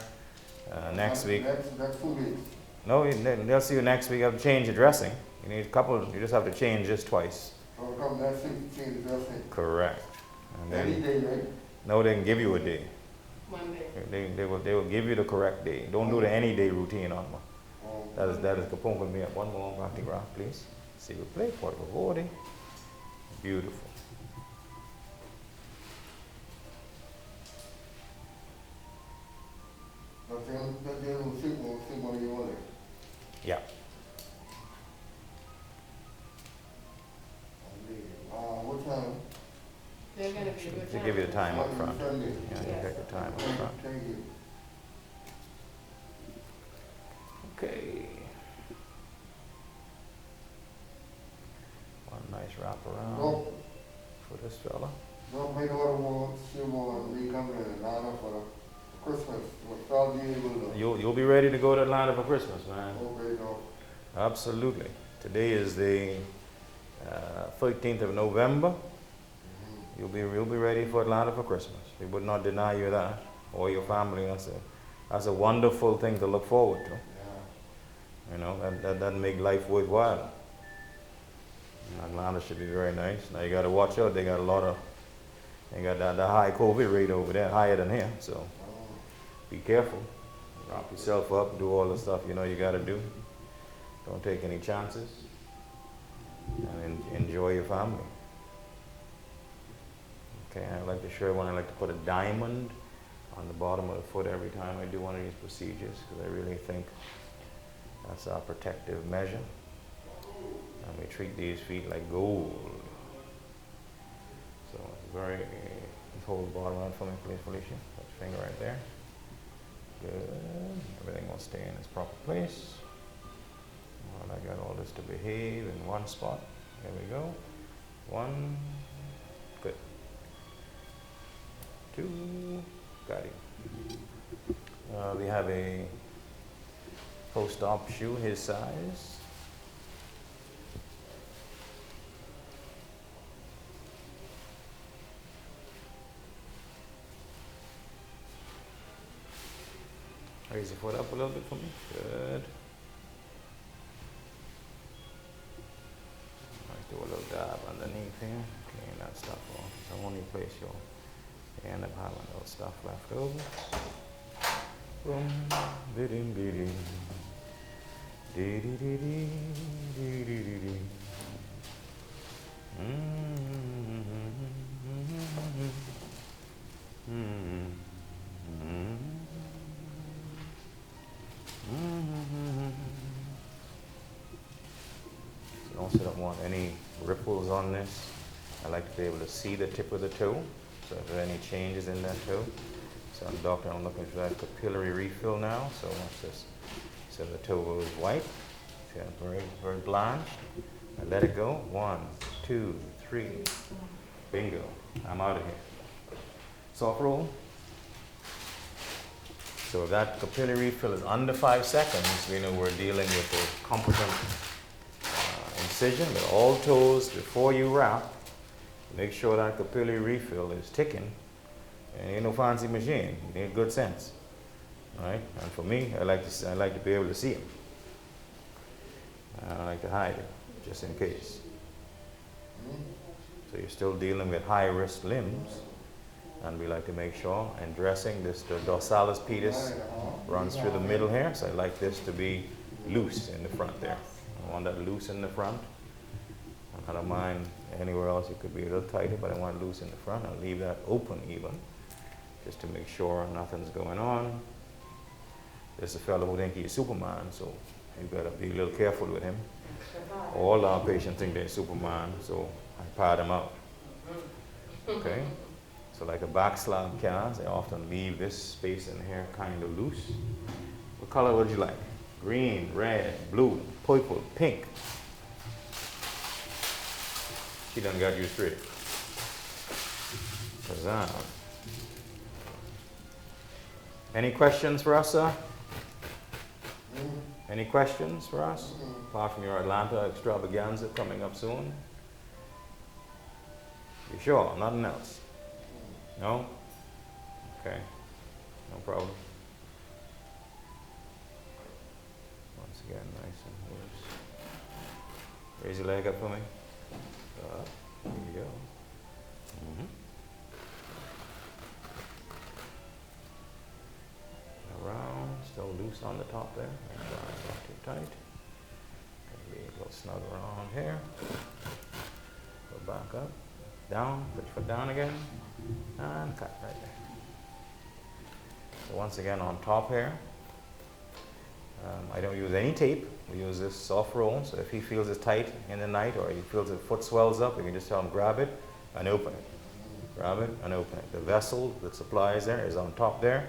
next week. Next 2 weeks. No, they'll see you next week. I'll change the dressing. You need a couple. You just have to change this twice. So I'll come next week to change the dressing. Correct. And Any then day, right? no, they can give you a day. Monday. They will give you the correct day. Don't do the any day routine on me. That is Capone with me up. One more Bhakti Graph, please. See we play for favore. Beautiful. Yeah. What time? They're going to be good. To give you the time up front. Sunday. Yeah, you take the time up front. Thank you. Okay. One nice wrap around No, for this fella. no, make all the ones, she want me coming in Atlanta for Christmas. What I'll be able to. You'll be ready to go to Atlanta for Christmas, man. Okay, no. Absolutely. Today is the 13th of November. You'll be ready for Atlanta for Christmas. We would not deny you that, or your family. That's a wonderful thing to look forward to. Yeah. You know, that make life worthwhile. Atlanta should be very nice. Now you got to watch out. They got the high COVID rate over there, higher than here. So be careful. Wrap yourself up. Do all the stuff you know you got to do. Don't take any chances. And enjoy your family. Okay, I like to share one. I like to put a diamond on the bottom of the foot every time I do one of these procedures because I really think that's our protective measure. And we treat these feet like gold. So it's very, just hold the bottom out for me, please, Felicia. Put your finger right there. Good. Everything will stay in its proper place. Well, I got all this to behave in one spot. There we go. One. Good. Two. Got it. We have a post-op shoe, his size. Raise your foot up a little bit for me. Good. Let's do a little dab underneath here. Clean that stuff off. So only place your end up having a little stuff left over. Boom. Dee-dee, dee-dee. Dee-dee-dee-dee. Dee-dee-dee-dee. So don't want any ripples on this. I like to be able to see the tip of the toe. So if there are any changes in that toe. So doctor, I'm looking for that capillary refill now. So watch this. So the toe is white. See, very, very blanched. I let it go. 1, 2, 3. Bingo. I'm out of here. Soft roll. So if that capillary refill is under 5 seconds, we know we're dealing with a competent incision. But all toes, before you wrap, make sure that capillary refill is ticking. And ain't no fancy machine. You need good sense. All right? And for me, I like to be able to see them. I don't like to hide it, just in case. So you're still dealing with high-risk limbs. And we like to make sure, and dressing this, the dorsalis pedis runs through the middle here, so I like this to be loose in the front there. I want that loose in the front. I don't mind anywhere else it could be a little tighter, but I want it loose in the front. I'll leave that open even, just to make sure nothing's going on. There's a fellow who thinks he's Superman, so you gotta be a little careful with him. All our patients think they're Superman, so I pad them out. Okay? So like a back slab cast, I often leave this space in here kind of loose. What color would you like? Green, red, blue, purple, pink. She done got you straight. Kazam. Any questions for us, sir? Any questions for us? Apart from your Atlanta extravaganza coming up soon? You sure? Nothing else? No? Okay. No problem. Once again, nice and loose. Raise your leg up for me. Up. There you go. Around. Still loose on the top there. Not too tight. Be a little snug around here. Go back up. Down. Put your foot down again. And cut right there. So once again on top here, I don't use any tape. We use this soft roll. So if he feels it tight in the night or he feels his foot swells up, you can just tell him grab it and open it. Grab it and open it. The vessel that supplies there is on top there.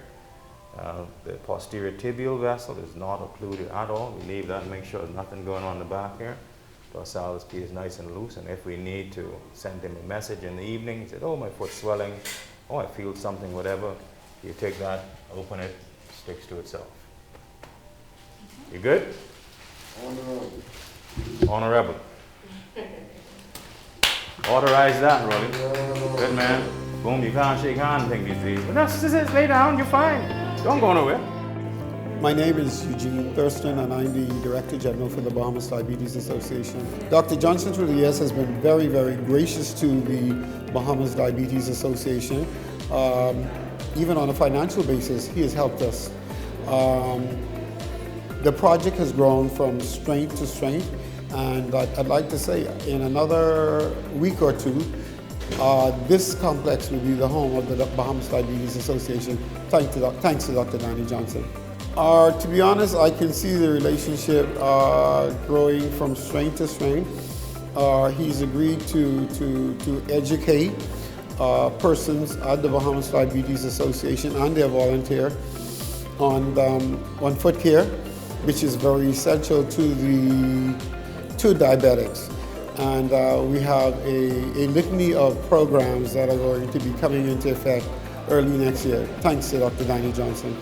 The posterior tibial vessel is not occluded at all. We leave that and make sure there's nothing going on in the back here. Dorsalis pedis is nice and loose, and if we need to send him a message in the evening, he said, oh, my foot's swelling, oh, I feel something, whatever, you take that, open it, sticks to itself. You good? Honorable. Authorize that, Rolly. Good man. Boom, you can't shake hands, think these days. But that's just it, lay down, you're fine. Don't go nowhere. My name is Eugene Thurston, and I'm the Director General for the Bahamas Diabetes Association. Dr. Johson, through the years, has been very, very gracious to the Bahamas Diabetes Association. Even on a financial basis, he has helped us. The project has grown from strength to strength, and I'd like to say in another week or two, this complex will be the home of the Bahamas Diabetes Association. Thanks to Dr. Danny Johson. To be honest, I can see the relationship growing from strength to strength. He's agreed to educate persons at the Bahamas Diabetes Association and their volunteer on foot care, which is very essential to diabetics. And we have a litany of programs that are going to be coming into effect early next year. Thanks to Dr. Danny Johson.